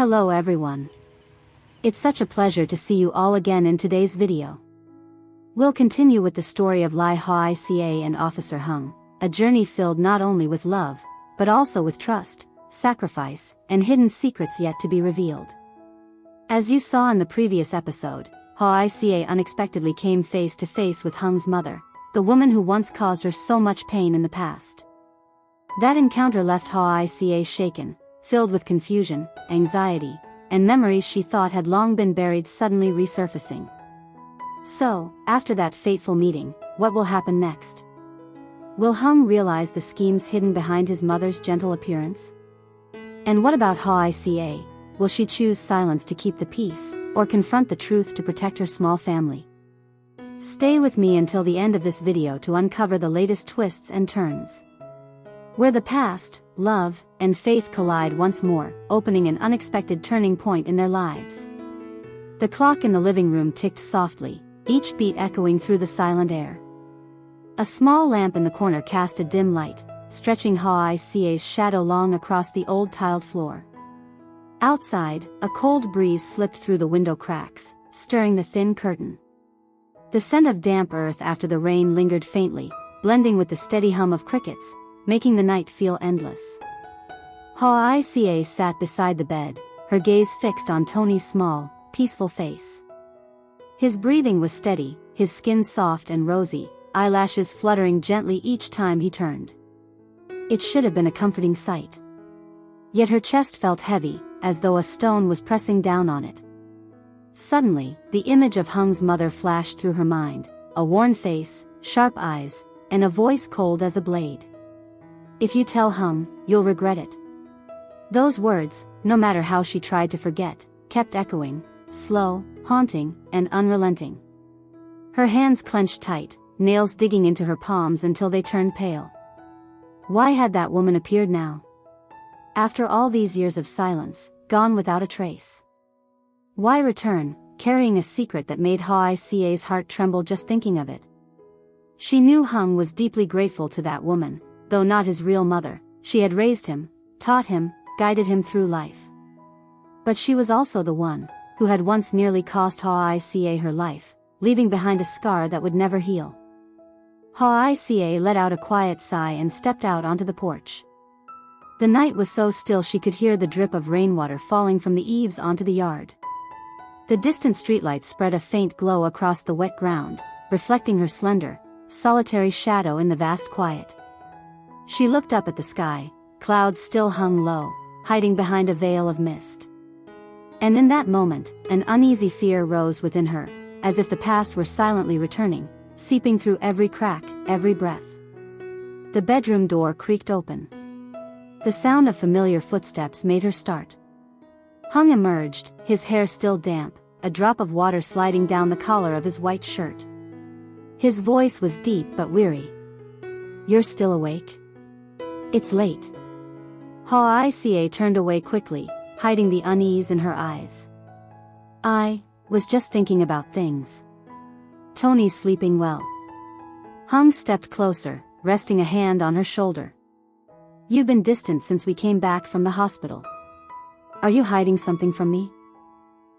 Hello everyone. It's such a pleasure to see you all again in today's video. We'll continue with the story of Lythieuca and Officer Hung, a journey filled not only with love, but also with trust, sacrifice, and hidden secrets yet to be revealed. As you saw in the previous episode, Lythieuca unexpectedly came face to face with Hung's mother, the woman who once caused her so much pain in the past. That encounter left Lythieuca shaken, filled with confusion, anxiety, and memories she thought had long been buried suddenly resurfacing. So, after that fateful meeting, what will happen next? Will Hung realize the schemes hidden behind his mother's gentle appearance? And what about Lythieuca? Will she choose silence to keep the peace, or confront the truth to protect her small family? Stay with me until the end of this video to uncover the latest twists and turns, where the past, love, and faith collide once more, opening an unexpected turning point in their lives. The clock in the living room ticked softly, each beat echoing through the silent air. A small lamp in the corner cast a dim light, stretching Lythieuca's shadow long across the old tiled floor. Outside, a cold breeze slipped through the window cracks, stirring the thin curtain. The scent of damp earth after the rain lingered faintly, blending with the steady hum of crickets, making the night feel endless. Lythieuca sat beside the bed, her gaze fixed on Tony's small, peaceful face. His breathing was steady, his skin soft and rosy, eyelashes fluttering gently each time he turned. It should have been a comforting sight. Yet her chest felt heavy, as though a stone was pressing down on it. Suddenly, the image of Hung's mother flashed through her mind, a worn face, sharp eyes, and a voice cold as a blade. "If you tell Hung, you'll regret it." Those words, no matter how she tried to forget, kept echoing, slow, haunting, and unrelenting. Her hands clenched tight, nails digging into her palms until they turned pale. Why had that woman appeared now? After all these years of silence, gone without a trace. Why return, carrying a secret that made Lythieuca's heart tremble just thinking of it? She knew Hung was deeply grateful to that woman. Though not his real mother, she had raised him, taught him, guided him through life. But she was also the one who had once nearly cost Lythieuca her life, leaving behind a scar that would never heal. Lythieuca let out a quiet sigh and stepped out onto the porch. The night was so still she could hear the drip of rainwater falling from the eaves onto the yard. The distant streetlights spread a faint glow across the wet ground, reflecting her slender, solitary shadow in the vast quiet. She looked up at the sky, clouds still hung low, hiding behind a veil of mist. And in that moment, an uneasy fear rose within her, as if the past were silently returning, seeping through every crack, every breath. The bedroom door creaked open. The sound of familiar footsteps made her start. Hung emerged, his hair still damp, a drop of water sliding down the collar of his white shirt. His voice was deep but weary. "You're still awake? It's late." Lythieuca turned away quickly, hiding the unease in her eyes. "I was just thinking about things. Tony's sleeping well." Hung stepped closer, resting a hand on her shoulder. "You've been distant since we came back from the hospital. Are you hiding something from me?"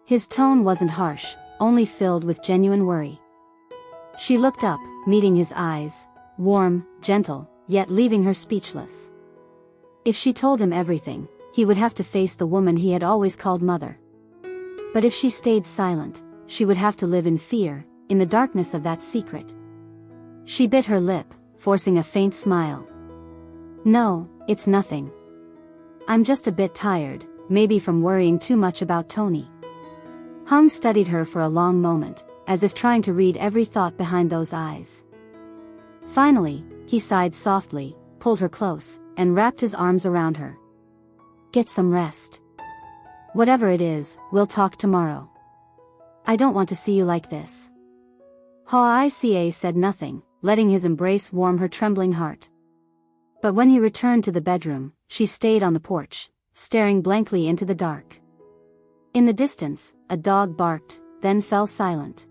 His tone wasn't harsh, only filled with genuine worry. She looked up, meeting his eyes, warm, gentle, yet leaving her speechless. If she told him everything, he would have to face the woman he had always called mother. But if she stayed silent, she would have to live in fear, in the darkness of that secret. She bit her lip, forcing a faint smile. "No, it's nothing. I'm just a bit tired, maybe from worrying too much about Tony." Hung studied her for a long moment, as if trying to read every thought behind those eyes. Finally, he sighed softly, pulled her close, and wrapped his arms around her. "Get some rest. Whatever it is, we'll talk tomorrow. I don't want to see you like this." Lythieuca said nothing, letting his embrace warm her trembling heart. But when he returned to the bedroom, she stayed on the porch, staring blankly into the dark. In the distance, a dog barked, then fell silent.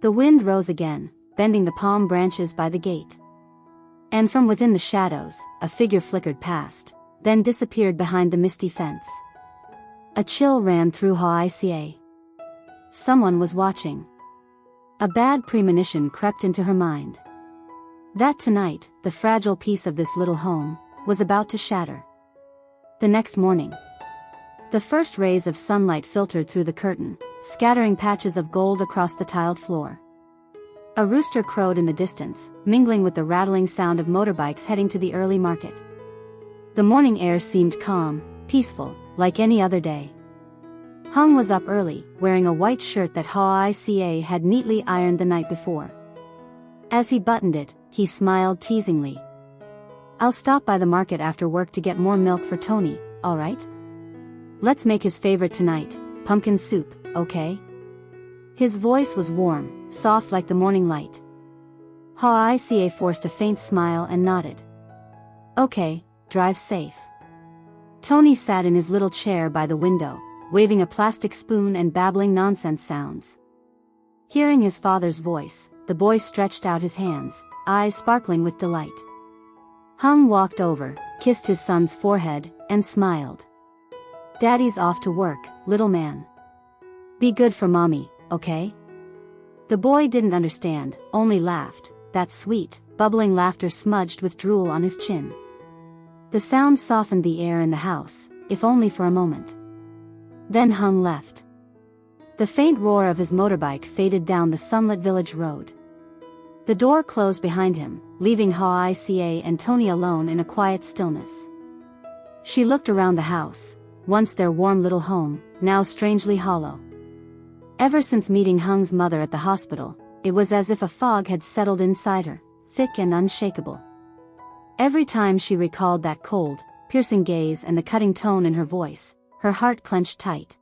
The wind rose again, bending the palm branches by the gate. And from within the shadows, a figure flickered past, then disappeared behind the misty fence. A chill ran through Hawa. Someone was watching. A bad premonition crept into her mind. That tonight, the fragile piece of this little home was about to shatter. The next morning, the first rays of sunlight filtered through the curtain, scattering patches of gold across the tiled floor. A rooster crowed in the distance, mingling with the rattling sound of motorbikes heading to the early market. The morning air seemed calm, peaceful, like any other day. Hung was up early, wearing a white shirt that Hawa had neatly ironed the night before. As he buttoned it, he smiled teasingly. "I'll stop by the market after work to get more milk for Tony, alright? Let's make his favorite tonight, pumpkin soup, okay?" His voice was warm, soft like the morning light. Hawa forced a faint smile and nodded. "Okay, drive safe." Tony sat in his little chair by the window, waving a plastic spoon and babbling nonsense sounds. Hearing his father's voice, the boy stretched out his hands, eyes sparkling with delight. Hung walked over, kissed his son's forehead, and smiled. "Daddy's off to work, little man. Be good for mommy, okay?" The boy didn't understand, only laughed, that sweet, bubbling laughter smudged with drool on his chin. The sound softened the air in the house, if only for a moment. Then Hung left. The faint roar of his motorbike faded down the sunlit village road. The door closed behind him, leaving Hawa and Tony alone in a quiet stillness. She looked around the house, once their warm little home, now strangely hollow. Ever since meeting Hung's mother at the hospital, it was as if a fog had settled inside her, thick and unshakable. Every time she recalled that cold, piercing gaze and the cutting tone in her voice, her heart clenched tight.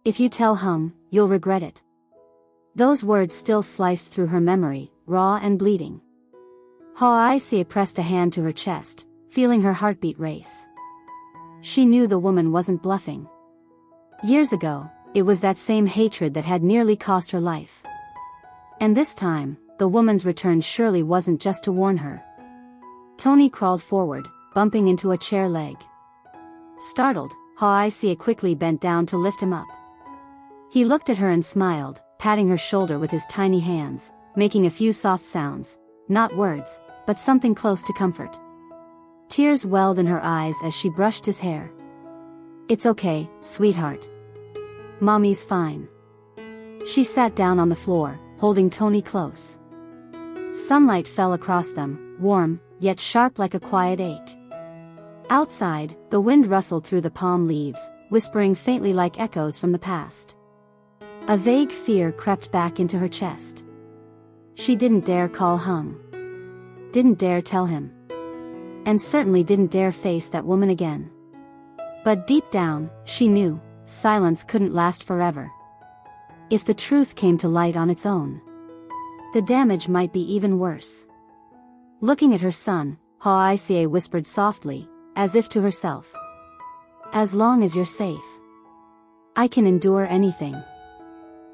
"If you tell Hung, you'll regret it." Those words still sliced through her memory, raw and bleeding. Hawa pressed a hand to her chest, feeling her heartbeat race. She knew the woman wasn't bluffing. Years ago, it was that same hatred that had nearly cost her life. And this time, the woman's return surely wasn't just to warn her. Tony crawled forward, bumping into a chair leg. Startled, Hawa quickly bent down to lift him up. He looked at her and smiled, patting her shoulder with his tiny hands, making a few soft sounds, not words, but something close to comfort. Tears welled in her eyes as she brushed his hair. "It's okay, sweetheart. Mommy's fine." She sat down on the floor, holding Tony close. Sunlight fell across them, warm, yet sharp like a quiet ache. Outside, the wind rustled through the palm leaves, whispering faintly like echoes from the past. A vague fear crept back into her chest. She didn't dare call Hung. Didn't dare tell him. And certainly didn't dare face that woman again. But deep down, she knew, silence couldn't last forever. If the truth came to light on its own, the damage might be even worse. Looking at her son, Hawa whispered softly, as if to herself. "As long as you're safe, I can endure anything."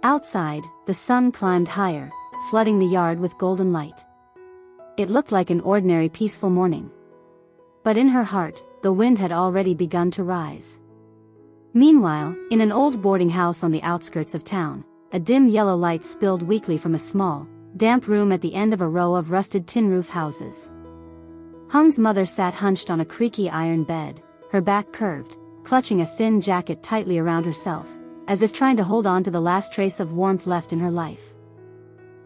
Outside, the sun climbed higher, flooding the yard with golden light. It looked like an ordinary peaceful morning. But in her heart, the wind had already begun to rise. Meanwhile, in an old boarding house on the outskirts of town, a dim yellow light spilled weakly from a small, damp room at the end of a row of rusted tin roof houses. Hung's mother sat hunched on a creaky iron bed, her back curved, clutching a thin jacket tightly around herself, as if trying to hold on to the last trace of warmth left in her life.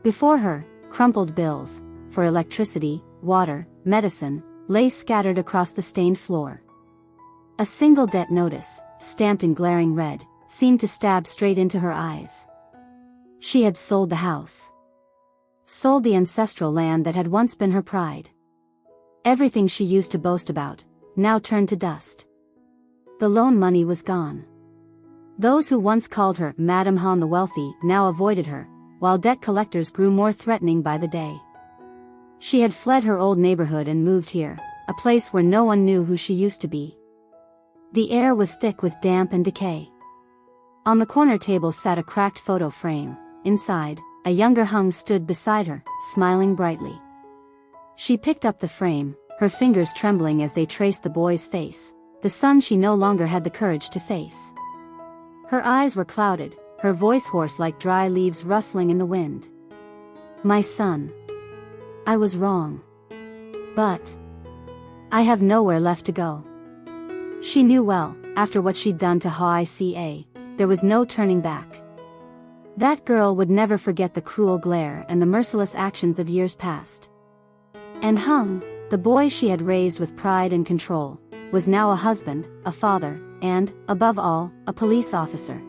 Before her, crumpled bills, for electricity, water, medicine, lay scattered across the stained floor. A single debt notice, stamped in glaring red, seemed to stab straight into her eyes. She had sold the house. Sold the ancestral land that had once been her pride. Everything she used to boast about, now turned to dust. The loan money was gone. Those who once called her Madame Han the Wealthy now avoided her, while debt collectors grew more threatening by the day. She had fled her old neighborhood and moved here, a place where no one knew who she used to be. The air was thick with damp and decay. On the corner table sat a cracked photo frame. Inside, a younger Hung stood beside her, smiling brightly. She picked up the frame, her fingers trembling as they traced the boy's face, the son she no longer had the courage to face. Her eyes were clouded, her voice hoarse like dry leaves rustling in the wind. My son. I was wrong. But I have nowhere left to go. She knew well, after what she'd done to Hawa, there was no turning back. That girl would never forget the cruel glare and the merciless actions of years past. And Hung, the boy she had raised with pride and control, was now a husband, a father, and, above all, a police officer.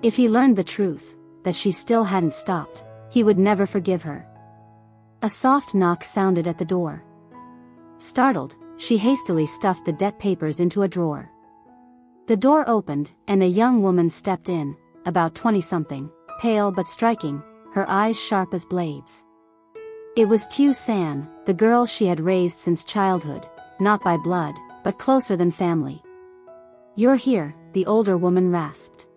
If he learned the truth, that she still hadn't stopped, he would never forgive her. A soft knock sounded at the door. Startled, she hastily stuffed the debt papers into a drawer. The door opened, and a young woman stepped in, about 20-something, pale but striking, her eyes sharp as blades. It was Tiểu San, the girl she had raised since childhood, not by blood, but closer than family. You're here, the older woman rasped.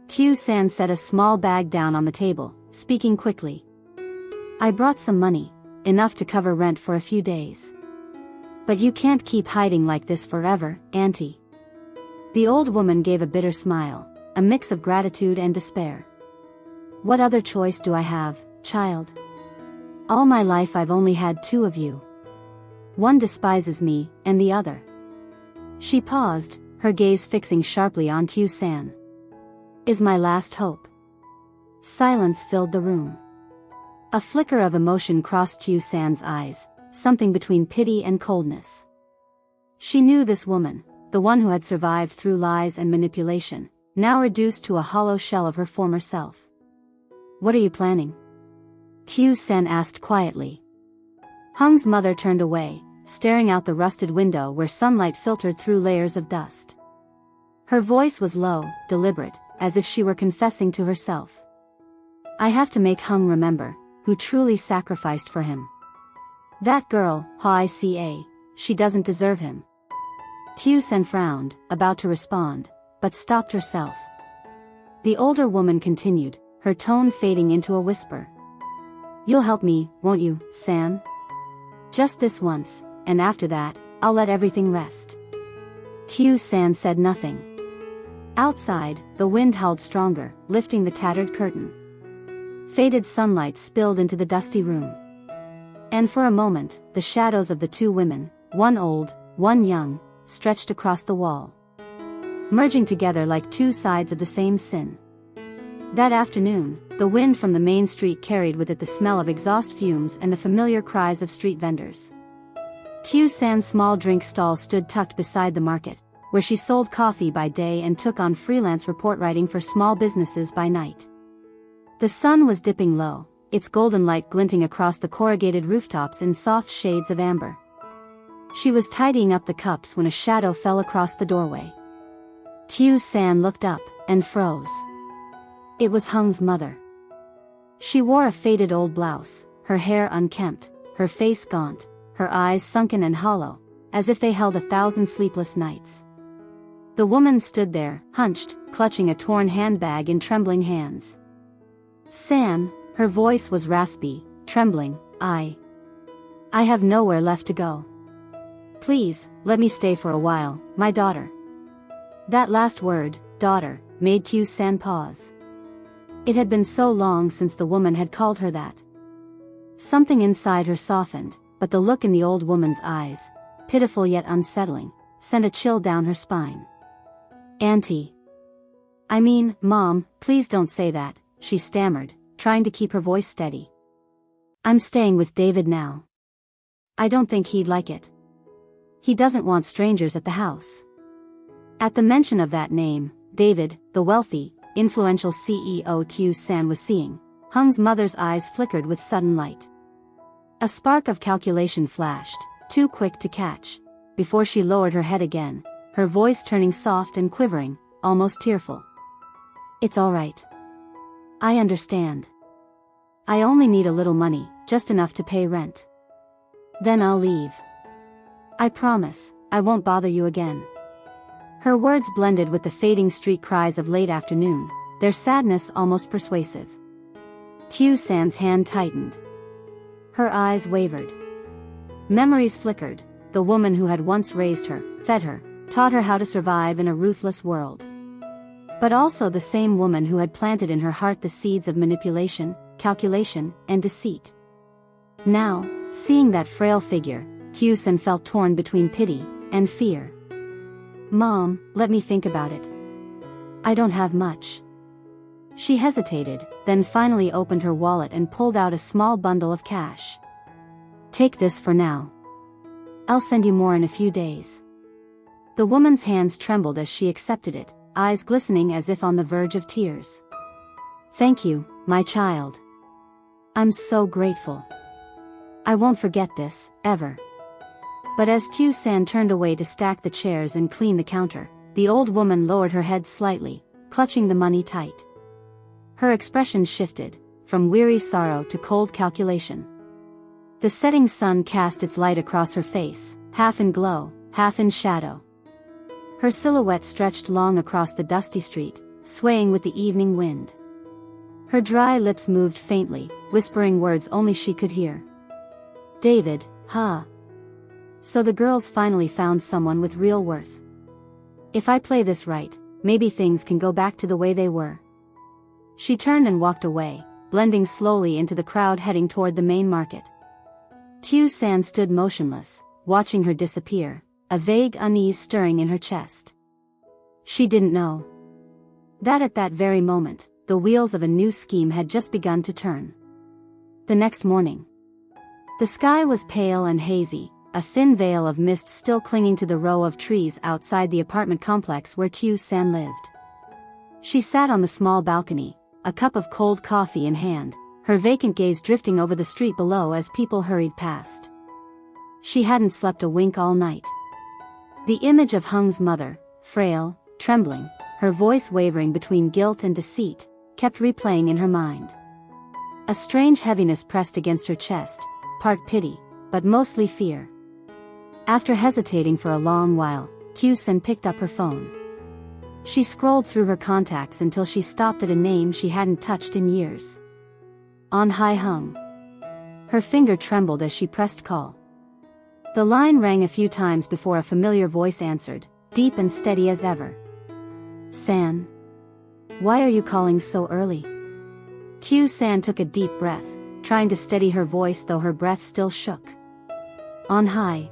Tiểu San set a small bag down on the table, speaking quickly. I brought some money, enough to cover rent for a few days. But you can't keep hiding like this forever, Auntie. The old woman gave a bitter smile, a mix of gratitude and despair. What other choice do I have, child? All my life I've only had two of you. One despises me, and the other. She paused, her gaze fixing sharply on Tiểu San. Is my last hope. Silence filled the room. A flicker of emotion crossed Tiểu San's eyes, something between pity and coldness. She knew this woman, the one who had survived through lies and manipulation, now reduced to a hollow shell of her former self. What are you planning? Tiểu San asked quietly. Hung's mother turned away, staring out the rusted window where sunlight filtered through layers of dust. Her voice was low, deliberate, as if she were confessing to herself. I have to make Hung remember, who truly sacrificed for him. That girl, Hawa, she doesn't deserve him. Tiểu San frowned, about to respond, but stopped herself. The older woman continued, her tone fading into a whisper. You'll help me, won't you, San? Just this once, and after that, I'll let everything rest. Tiểu San said nothing. Outside, the wind howled stronger, lifting the tattered curtain. Faded sunlight spilled into the dusty room. And for a moment, the shadows of the two women, one old, one young, stretched across the wall, merging together like two sides of the same sin. That afternoon, the wind from the main street carried with it the smell of exhaust fumes and the familiar cries of street vendors. Tiểu San's small drink stall stood tucked beside the market, where she sold coffee by day and took on freelance report writing for small businesses by night. The sun was dipping low, its golden light glinting across the corrugated rooftops in soft shades of amber. She was tidying up the cups when a shadow fell across the doorway. Tiểu San looked up, and froze. It was Hung's mother. She wore a faded old blouse, her hair unkempt, her face gaunt, her eyes sunken and hollow, as if they held 1,000 sleepless nights. The woman stood there, hunched, clutching a torn handbag in trembling hands. San, her voice was raspy, trembling, I have nowhere left to go. Please, let me stay for a while, my daughter. That last word, daughter, made Tiểu San pause. It had been so long since the woman had called her that. Something inside her softened, but the look in the old woman's eyes, pitiful yet unsettling, sent a chill down her spine. Auntie. I mean, Mom, please don't say that, she stammered, trying to keep her voice steady. I'm staying with David now. I don't think he'd like it. He doesn't want strangers at the house. At the mention of that name, David, the wealthy, influential CEO Tiểu San was seeing, Hung's mother's eyes flickered with sudden light. A spark of calculation flashed, too quick to catch, before she lowered her head again, her voice turning soft and quivering, almost tearful. It's all right. I understand. I only need a little money, just enough to pay rent. Then I'll leave. I promise, I won't bother you again. Her words blended with the fading street cries of late afternoon, their sadness almost persuasive. Tiểu San's hand tightened. Her eyes wavered. Memories flickered, the woman who had once raised her, fed her, taught her how to survive in a ruthless world. but also the same woman who had planted in her heart the seeds of manipulation, calculation, and deceit. Now, seeing that frail figure, Tiểu San felt torn between pity and fear. "Mom, let me think about it. I don't have much." She hesitated, then finally opened her wallet and pulled out a small bundle of cash. "Take this for now. I'll send you more in a few days." The woman's hands trembled as she accepted it, eyes glistening as if on the verge of tears. "Thank you, my child. I'm so grateful. I won't forget this, ever." But as Tiểu San turned away to stack the chairs and clean the counter, the old woman lowered her head slightly, clutching the money tight. Her expression shifted, from weary sorrow to cold calculation. The setting sun cast its light across her face, half in glow, half in shadow. Her silhouette stretched long across the dusty street, swaying with the evening wind. Her dry lips moved faintly, whispering words only she could hear. "David, huh? So the girls finally found someone with real worth. If I play this right, maybe things can go back to the way they were." She turned and walked away, blending slowly into the crowd heading toward the main market. Tiểu San stood motionless, watching her disappear, a vague unease stirring in her chest. She didn't know that at that very moment, the wheels of a new scheme had just begun to turn. The next morning, the sky was pale and hazy, a thin veil of mist still clinging to the row of trees outside the apartment complex where Tiểu San lived. She sat on the small balcony, a cup of cold coffee in hand, her vacant gaze drifting over the street below as people hurried past. She hadn't slept a wink all night. The image of Hung's mother, frail, trembling, her voice wavering between guilt and deceit, kept replaying in her mind. A strange heaviness pressed against her chest, part pity, but mostly fear. After hesitating for a long while, Tiểu San picked up her phone. She scrolled through her contacts until she stopped at a name she hadn't touched in years. On Hai Hung. Her finger trembled as she pressed call. The line rang a few times before a familiar voice answered, deep and steady as ever. "San? Why are you calling so early?" Tiểu San took a deep breath, trying to steady her voice though her breath still shook. "On Hai.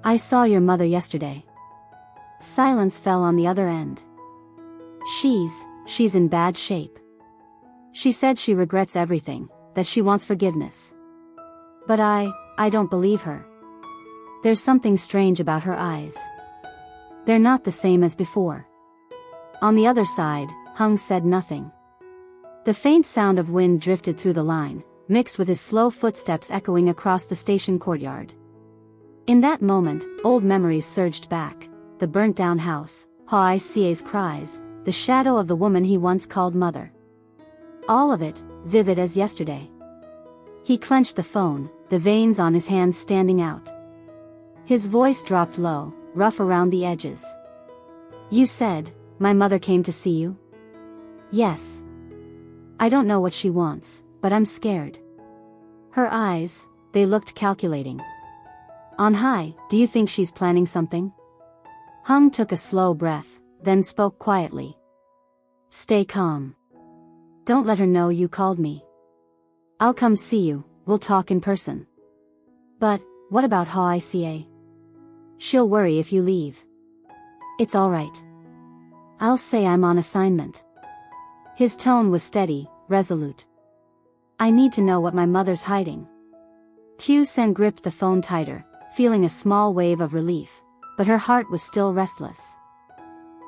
I saw your mother yesterday." Silence fell on the other end. She's in bad shape. She said she regrets everything, that she wants forgiveness. But I don't believe her. There's something strange about her eyes. They're not the same as before." On the other side, Hung said nothing. The faint sound of wind drifted through the line, mixed with his slow footsteps echoing across the station courtyard. In that moment, old memories surged back. The burnt-down house, Hawa's cries, the shadow of the woman he once called mother. All of it, vivid as yesterday. He clenched the phone, the veins on his hands standing out. His voice dropped low, rough around the edges. "You said, my mother came to see you?" "Yes. I don't know what she wants, but I'm scared." Her eyes, they looked calculating. "On Hai, do you think she's planning something?" Hung took a slow breath, then spoke quietly. "Stay calm. Don't let her know you called me. I'll come see you, we'll talk in person." "But, what about Hawa? She'll worry if you leave." "It's alright. I'll say I'm on assignment." His tone was steady, resolute. "I need to know what my mother's hiding." Tiểu San gripped the phone tighter, feeling a small wave of relief, but her heart was still restless.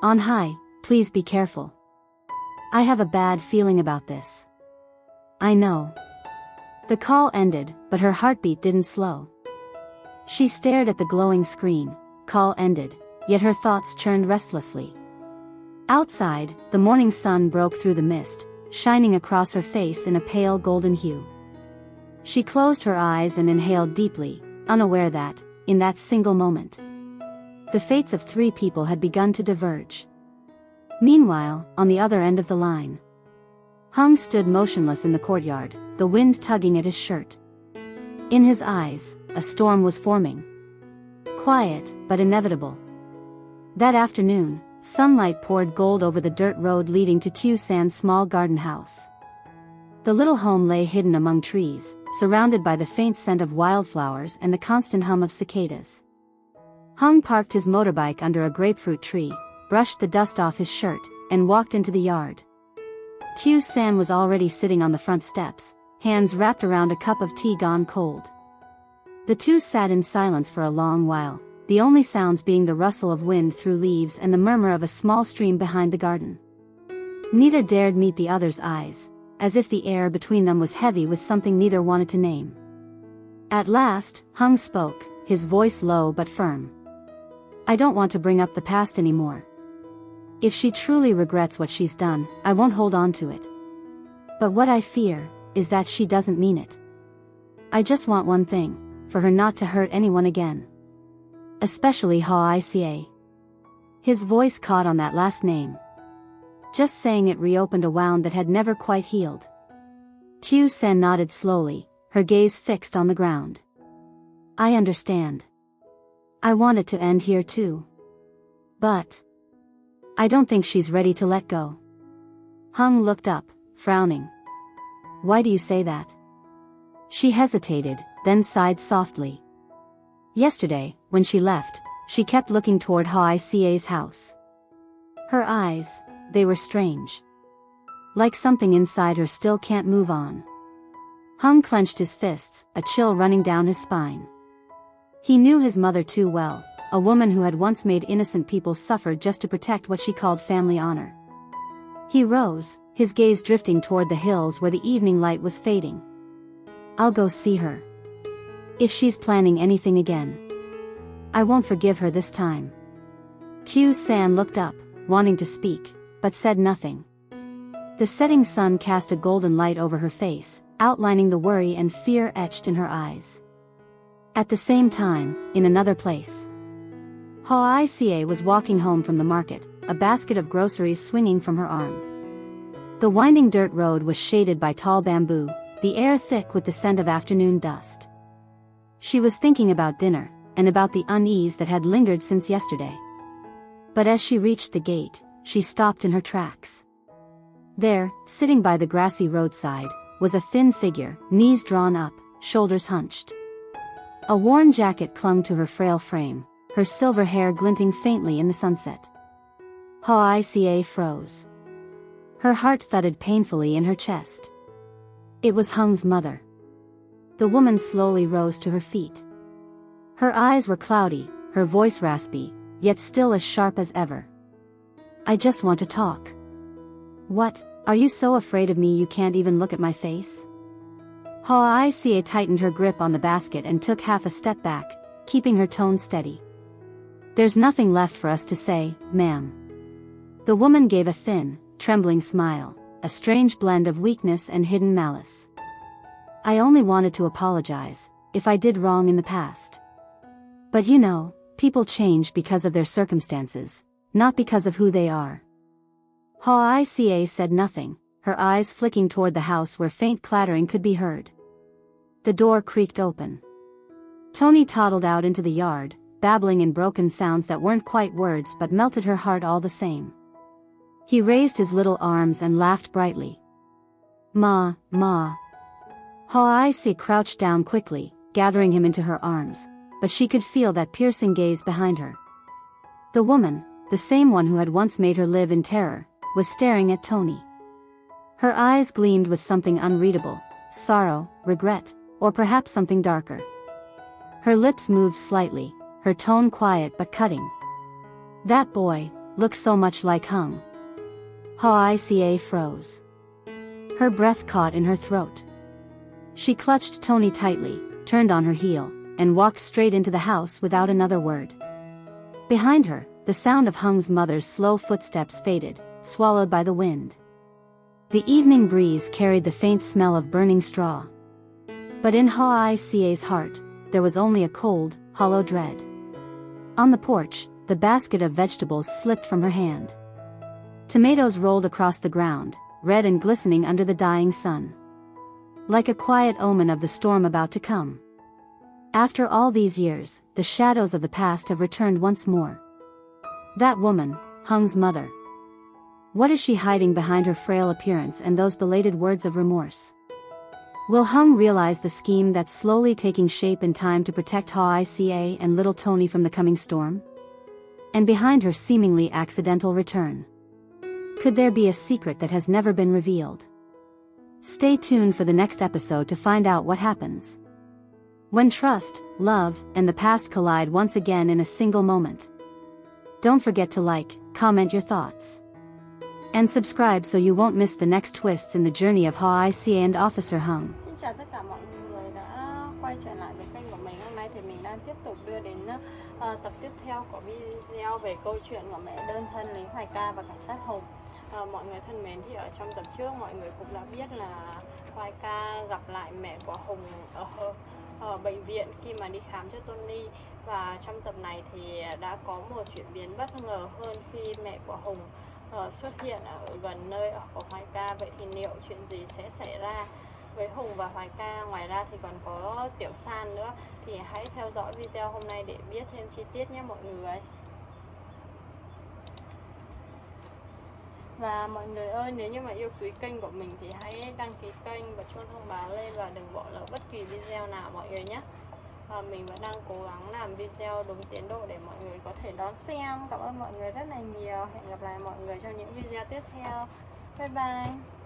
"On Hai, please be careful. I have a bad feeling about this." "I know." The call ended, but her heartbeat didn't slow. She stared at the glowing screen. Call ended, yet her thoughts churned restlessly. Outside, the morning sun broke through the mist, shining across her face in a pale golden hue. She closed her eyes and inhaled deeply, unaware that, in that single moment, the fates of 3 people had begun to diverge. Meanwhile, on the other end of the line, Hung stood motionless in the courtyard, the wind tugging at his shirt. In his eyes, a storm was forming. Quiet, but inevitable. That afternoon, Sunlight poured gold over the dirt road leading to Tiểu San's small garden house. The little home lay hidden among trees, surrounded by the faint scent of wildflowers and the constant hum of cicadas. Hung parked his motorbike under a grapefruit tree, brushed the dust off his shirt, and walked into the yard. Tiểu San was already sitting on the front steps, hands wrapped around a cup of tea gone cold. The two sat in silence for a long while, the only sounds being the rustle of wind through leaves and the murmur of a small stream behind the garden. Neither dared meet the other's eyes, as if the air between them was heavy with something neither wanted to name. At last, Hung spoke, his voice low but firm. "I don't want to bring up the past anymore. If she truly regrets what she's done, I won't hold on to it. But what I fear is that she doesn't mean it. I just want one thing, for her not to hurt anyone again. Especially Hawa." His voice caught on that last name. Just saying it reopened a wound that had never quite healed. Tiểu San nodded slowly, her gaze fixed on the ground. "I understand. I want it to end here too. But I don't think she's ready to let go." Hung looked up, frowning. "Why do you say that?" She hesitated, then sighed softly. Yesterday, when she left, she kept looking toward Hawa's house. Her eyes, they were strange. Like something inside her still can't move on. Hung clenched his fists, a chill running down his spine. He knew his mother too well, a woman who had once made innocent people suffer just to protect what she called family honor. He rose, his gaze drifting toward the hills where the evening light was fading. "I'll go see her. If she's planning anything again, I won't forgive her this time." Tiểu San looked up, wanting to speak, but said nothing. The setting sun cast a golden light over her face, outlining the worry and fear etched in her eyes. At the same time, in another place, Hawa was walking home from the market, a basket of groceries swinging from her arm. The winding dirt road was shaded by tall bamboo, the air thick with the scent of afternoon dust. She was thinking about dinner, and about the unease that had lingered since yesterday. But as she reached the gate, she stopped in her tracks. There, sitting by the grassy roadside, was a thin figure, knees drawn up, shoulders hunched. A worn jacket clung to her frail frame, her silver hair glinting faintly in the sunset. Hawa froze. Her heart thudded painfully in her chest. It was Hung's mother. The woman slowly rose to her feet. Her eyes were cloudy, her voice raspy, yet still as sharp as ever. "I just want to talk." "What, are you so afraid of me you can't even look at my face?" Hawa tightened her grip on the basket and took half a step back, keeping her tone steady. "There's nothing left for us to say, ma'am." The woman gave a thin, trembling smile, a strange blend of weakness and hidden malice. "I only wanted to apologize, if I did wrong in the past. But you know, people change because of their circumstances, not because of who they are." Hawa said nothing, her eyes flicking toward the house where faint clattering could be heard. The door creaked open. Tony toddled out into the yard, babbling in broken sounds that weren't quite words but melted her heart all the same. He raised his little arms and laughed brightly. "Ma, Ma." Hawa crouched down quickly, gathering him into her arms, but she could feel that piercing gaze behind her. The woman, the same one who had once made her live in terror, was staring at Tony. Her eyes gleamed with something unreadable, sorrow, regret, or perhaps something darker. Her lips moved slightly, her tone quiet but cutting. "That boy looks so much like Hung." Hawa froze. Her breath caught in her throat. She clutched Tony tightly, turned on her heel, and walked straight into the house without another word. Behind her, the sound of Hung's mother's slow footsteps faded, swallowed by the wind. The evening breeze carried the faint smell of burning straw. But in Hawa's heart, there was only a cold, hollow dread. On the porch, the basket of vegetables slipped from her hand. Tomatoes rolled across the ground, red and glistening under the dying sun. Like a quiet omen of the storm about to come. After all these years, the shadows of the past have returned once more. That woman, Hung's mother. What is she hiding behind her frail appearance and those belated words of remorse? Will Hung realize the scheme that's slowly taking shape in time to protect Hawa and little Tony from the coming storm? And behind her seemingly accidental return, could there be a secret that has never been revealed? Stay tuned for the next episode to find out what happens when trust, love, and the past collide once again in a single moment. Don't forget to like, comment your thoughts, and subscribe so you won't miss the next twists in the journey of Hawa and Officer Hung. Xin chào tất cả mọi người đã quay trở lại với kênh của mình. Hôm nay thì mình đang tiếp tục đưa đến tập tiếp theo của video về câu chuyện của mẹ đơn thân lính Hoài Ca và cảnh sát Hùng. Mọi người thân mến, thì ở trong tập trước mọi người cũng đã biết là Hoài Ca gặp lại mẹ của Hùng ở bệnh viện khi mà đi khám cho Tony. Và trong tập này thì đã có một chuyển biến bất ngờ hơn khi mẹ của Hùng xuất hiện ở gần nơi ở của Hoài Ca. Vậy thì liệu chuyện gì sẽ xảy ra với Hùng và Hoài Ca? Ngoài ra thì còn có Tiểu San nữa. Thì hãy theo dõi video hôm nay để biết thêm chi tiết nhé mọi người. Và mọi người ơi, nếu như mà yêu quý kênh của mình thì hãy đăng ký kênh, bật chuông thông báo lên và đừng bỏ lỡ bất kỳ video nào mọi người nhé. Mình vẫn đang cố gắng làm video đúng tiến độ để mọi người có thể đón xem. Cảm ơn mọi người rất là nhiều. Hẹn gặp lại mọi người trong những video tiếp theo. Bye bye.